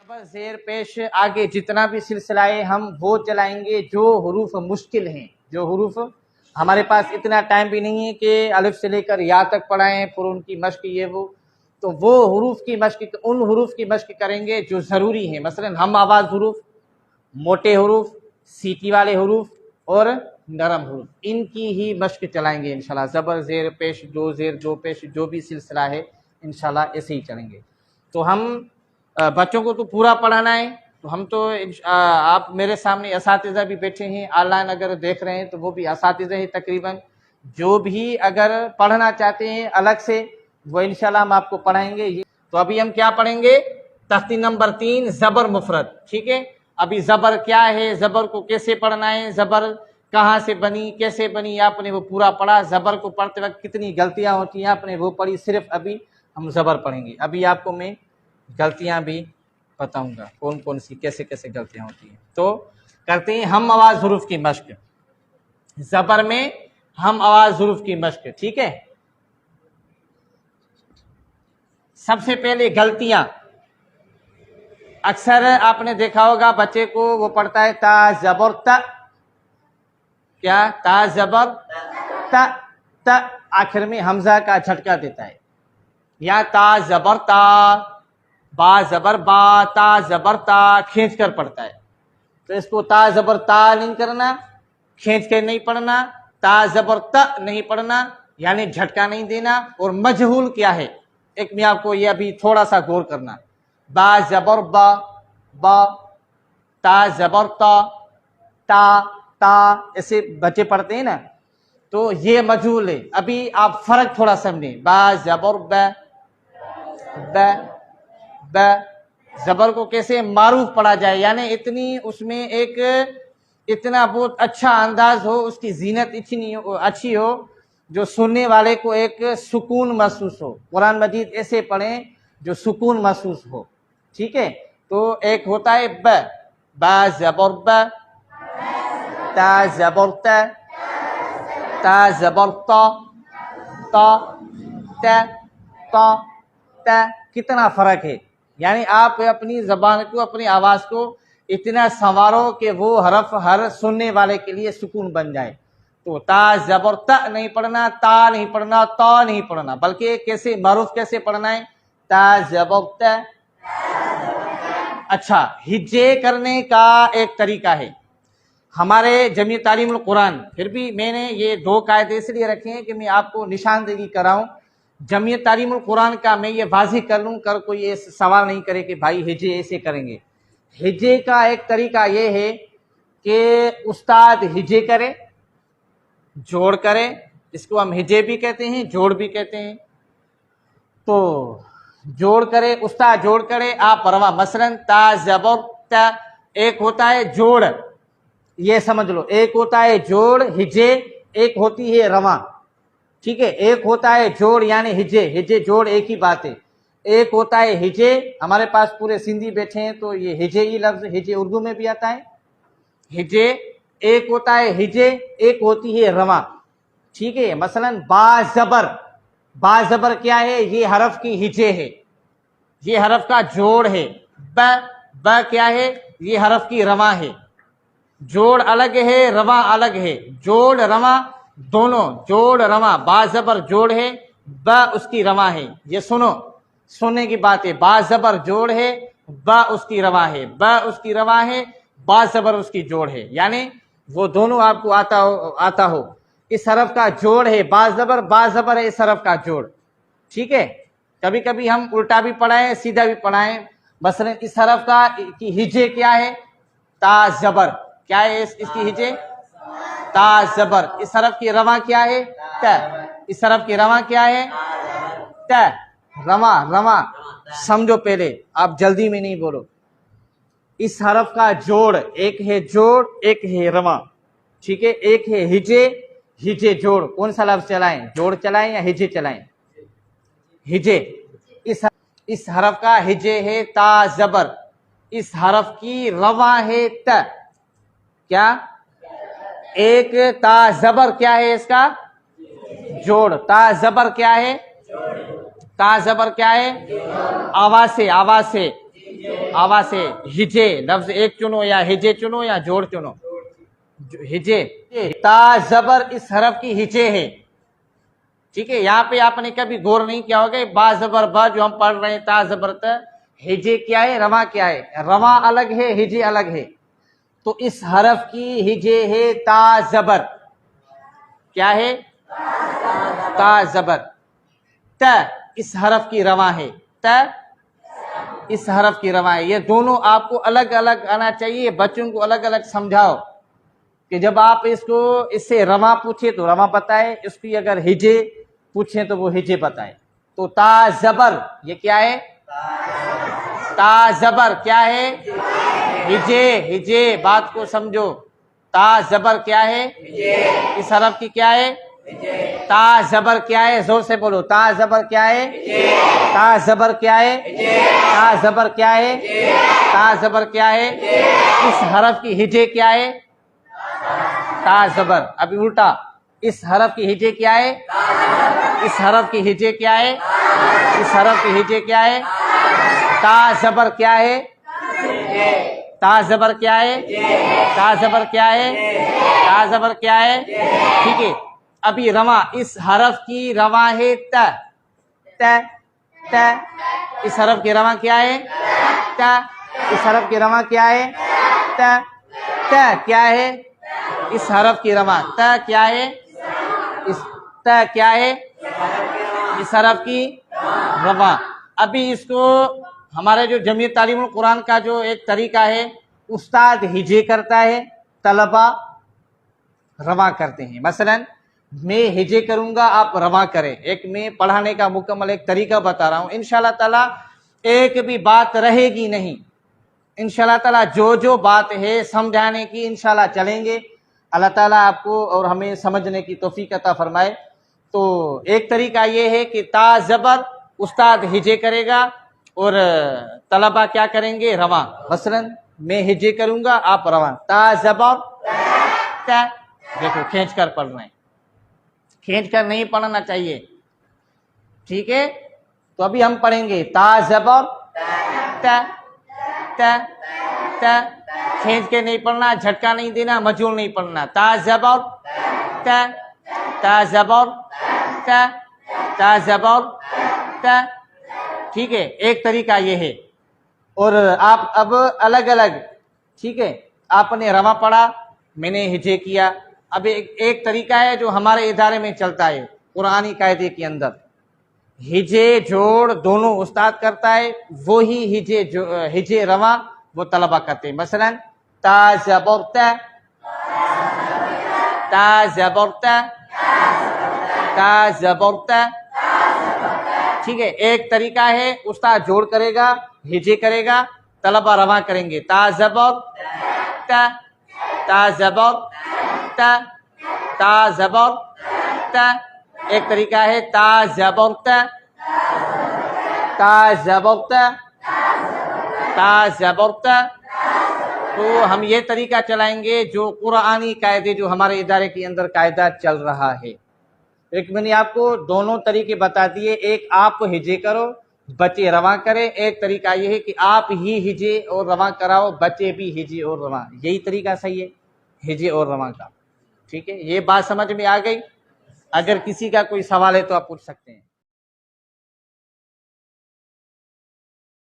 जबर जेर पेश आगे जितना भी सिलसिला है हम वो चलाएंगे जो हरूफ मुश्किल हैं, जो हरूफ हमारे पास इतना टाइम भी नहीं है कि अलिफ से लेकर या तक पढ़ाएं फिर उनकी मश्क ये वो हरूफ की मश्क, उन हरूफ की मश्क करेंगे जो ज़रूरी हैं। मसलन हम आवाज़ हरूफ, मोटे हरूफ, सीटी वाले हरूफ और नरम हरूफ, इनकी ही मश्क चलाएंगे इंशाल्लाह। ज़बर ज़ेर पेश दो पेश जो भी सिलसिला है इंशाल्लाह ऐसे ही चलेंगे। तो हम बच्चों को तो पूरा पढ़ाना है, तो हम तो आप मेरे सामने असातिज़ा भी बैठे हैं, ऑनलाइन अगर देख रहे हैं तो वो भी असातिज़ा हैं तकरीबन, जो भी अगर पढ़ना चाहते हैं अलग से वो इंशाल्लाह हम आपको पढ़ाएंगे। तो अभी हम क्या पढ़ेंगे, तख्ती नंबर 3 ज़बर मुफरद। ठीक है, अभी ज़बर क्या है, ज़बर को कैसे पढ़ना है, ज़बर कहाँ से बनी, कैसे बनी, आपने वो पूरा पढ़ा। ज़बर को पढ़ते वक्त कितनी गलतियाँ होती हैं आपने वो पढ़ी। सिर्फ अभी हम ज़बर पढ़ेंगे। अभी आपको मैं गलतियाँ भी बताऊंगा कौन कौन सी कैसे कैसे गलतियाँ होती हैं। तो करते हैं हम आवाज़ हरूफ की मश्क। ज़बर में हम आवाज़ हरूफ की मश्क। ठीक है, सबसे पहले गलतियां, अक्सर आपने देखा होगा बच्चे को वो पढ़ता है ता ज़बर त, क्या ता ज़बर त आखिर में हमजा का झटका देता है, या ता ज़बर ता, बा ज़बर बा, ता ज़बर ता खींच कर पढ़ता है। तो इसको ता ज़बर ता नहीं करना, खींच कर नहीं पढ़ना, ता ज़बर त नहीं पढ़ना, यानी झटका नहीं देना। और मजहूल क्या है, एक में आपको ये अभी थोड़ा सा गौर करना। बा ज़बर बा, बा, ता ज़बर ता, ता ऐसे बच्चे पढ़ते हैं ना, तो ये मजहूल है। अभी आप फर्क थोड़ा समझें। बा ज़बर ब, ज़बर को कैसे मारूफ पढ़ा जाए, यानी इतनी उसमें एक इतना बहुत अच्छा अंदाज हो, उसकी जीनत इतनी अच्छी हो जो सुनने वाले को एक सुकून महसूस हो। कुरान मजीद ऐसे पढ़ें जो सुकून महसूस हो। ठीक है, तो एक होता है ब, बा ज़बर ब, ता ज़बर त, ता ज़बर त, कितना फर्क है। यानी आप अपनी ज़बान को, अपनी आवाज़ को इतना संवारो कि वो हरफ हर सुनने वाले के लिए सुकून बन जाए। तो ता ज़बर त नहीं पढ़ना, ता नहीं पढ़ना, ता नहीं पढ़ना, बल्कि कैसे मारूफ कैसे पढ़ना है, ता ज़बर त। अच्छा, हिज्जे करने का एक तरीका है हमारे जमीयत तालीमुल कुरान। फिर भी मैंने ये 2 कायदे इसलिए रखे हैं कि मैं आपको निशानदेही कराऊं। जमीयत तालीमुल कुरान का मैं ये वाज़िह कर लूँ, कर कोई ये सवाल नहीं करे कि भाई हिज्जे ऐसे करेंगे। हिज्जे का एक तरीका ये है कि उस्ताद हिज्जे करे, जोड़ करे, इसको हम हिज्जे भी कहते हैं, जोड़ भी कहते हैं। तो जोड़ करे, उस्ताद जोड़ करे, आप रवा। मसलन ता ज़बर त, एक होता है जोड़, ये समझ लो, एक होता है जोड़ हिज्जे, एक होती है रवा। ठीक है, एक होता है जोड़ यानी हिज्जे, हिज्जे जोड़ एक ही बात है। एक होता है हिज्जे, हमारे पास पूरे सिंधी बैठे हैं तो ये हिज्जे ही लफ्ज हिज्जे उर्दू में भी आता है, हिज्जे। एक होता है हिज्जे, एक होती है रवा। ठीक है, मसलन बा ज़बर, बा ज़बर क्या है, ये हरफ की हिज्जे है, ये हरफ का जोड़ है। ब क्या है, ये हरफ की रवा है। जोड़ अलग है, रवा अलग है। जोड़ रवा दोनों, जोड़ रवा, बा ज़बर जोड़ है, ब उसकी रवा है। ये सुनो, सुनने की बात है। बा ज़बर जोड़ है, ब उसकी रवा है, ब उसकी रवा है, बा ज़बर उसकी जोड़ है, यानी वो दोनों आपको आता हो। इस हरफ का जोड़ है बा ज़बर है इस हरफ का जोड़। ठीक है, कभी कभी हम उल्टा भी पढ़ाएं, सीधा भी पढ़ाएं। मसलन इस हरफ का की हिज्जे क्या है, ता ज़बर, क्या है इसकी हिज्जे, ता ज़बर। इस हरफ की रवा क्या है, त। इस हरफ की रवा क्या है, त। रवा समझो पहले, आप जल्दी में नहीं बोलो। इस हरफ का जोड़, एक है जोड़, एक है रवा। ठीक है, एक है हिज्जे, हिज्जे जोड़। कौन सा लफ्ज चलाएं, जोड़ चलाएं या हिज्जे चलाएं, हिज्जे। इस हरफ का हिज्जे है ता ज़बर, इस हरफ की रवा है त। क्या, एक ता ज़बर क्या है इसका जोड़, ता ज़बर क्या है, ता ज़बर क्या है, आवाज से आवाज से हिजे लफ्ज एक चुनो या हिजे चुनो या जोड़ चुनो। हिजे ता जबर इस हरफ की हिजे है, ठीक है। यहाँ पे आपने कभी गौर नहीं किया होगा, बा जबर बा जो हम पढ़ रहे हैं ता जबर त, हिजे क्या है, रवा क्या है। रवा अलग है, हिजे अलग है। तो इस हरफ की हिजे है ता जबर, क्या है, ता जबर। त इस हरफ की रवा है, त इस हरफ की रवा है। ये दोनों आपको अलग अलग आना चाहिए। बच्चों को अलग अलग समझाओ कि जब आप इसको इससे रवा पूछे तो रवा बताए, इसकी अगर हिजे पूछे तो वो हिजे बताए। तो ता जबर ये क्या है, ता जबर क्या है, हिजे। हिजे बात को समझो, ता जबर क्या है, इस हरफ की क्या है, ता जबर क्या है, जोर से बोलो, ता जबर क्या है, ता जबर क्या है, ता जबर क्या है, ता जबर क्या है। इस हरफ की हिजे क्या है, ता जबर। अभी उल्टा, इस हरफ की हिजे क्या है, इस हरफ की हिजे क्या है, इस हरफ की हिजे क्या है, ता जबर क्या है, ता जबर क्या है, ता जबर क्या है, ता जबर क्या है, ठीक है। अभी रवा, इस हरफ की रवा है त, त त इस हरफ की रवा क्या है, त इस हरफ की रवा क्या है, त त क्या है, इस हरफ की रवा त क्या है, इस त क्या है, इस हरफ की रवा। अभी इसको हमारे जो जमीयत तालीमुल कुरान का जो एक तरीका है, उस्ताद हिजे करता है, तलबा रवा करते हैं। मसलन मैं हिजे करूंगा, आप रवा करें। एक मैं पढ़ाने का मुकम्मल एक तरीका बता रहा हूं। इंशाल्लाह ताला एक भी बात रहेगी नहीं, इंशाल्लाह ताला जो जो बात है समझाने की इंशाल्लाह चलेंगे। अल्लाह ताला आपको और हमें समझने की तौफीक अता फरमाए। तो एक तरीका ये है कि ता जबर उस्ताद हिजे करेगा और तलबा क्या करेंगे, रवा। मसलन मैं हिजे करूंगा, आप रवा। ता जबर ता, देखो खींच कर पढ़ रहे हैं, खींच कर नहीं पढ़ना चाहिए, ठीक है। तो अभी हम पढ़ेंगे ता जबर ता ता ता, खींच के नहीं पढ़ना, झटका नहीं देना, मजूल नहीं पढ़ना। ता जबर ता, ता जबर ता, ता जबर ता, ठीक है। एक तरीका ये है। और आप अब अलग अलग, ठीक है, आपने रवा पढ़ा, मैंने हिजे किया। अब एक तरीका है जो हमारे इदारे में चलता है कुरानी कायदे के अंदर, हिजे जोड़ दोनों उस्ताद करता है, वही हिजे जो हिजे रवा वो तलबा करते हैं। मसलन ता जबरता, ता जबरता, ता जबरता, ठीक है। एक तरीका है उस्ताद जोड़ करेगा, हिजे करेगा, तलबा रवा करेंगे। ता जबर ता, ता जबर ता, ता जबर ता। एक तरीका है ता जबर ता, ता जबर ता, ता जबर ता। तो हम ये तरीका चलाएंगे जो कुरानी कायदे जो हमारे इदारे के अंदर कायदा चल रहा है। एक मैंने आपको दोनों तरीके बता दिए, एक आप हिजे करो, बच्चे रवा करें। एक तरीका ये है कि आप ही हिजे और रवा कराओ, बच्चे भी हिजे और रवा। यही तरीका सही है हिजे और रवा का, ठीक है। ये बात समझ में आ गई? अगर किसी का कोई सवाल है तो आप पूछ सकते हैं।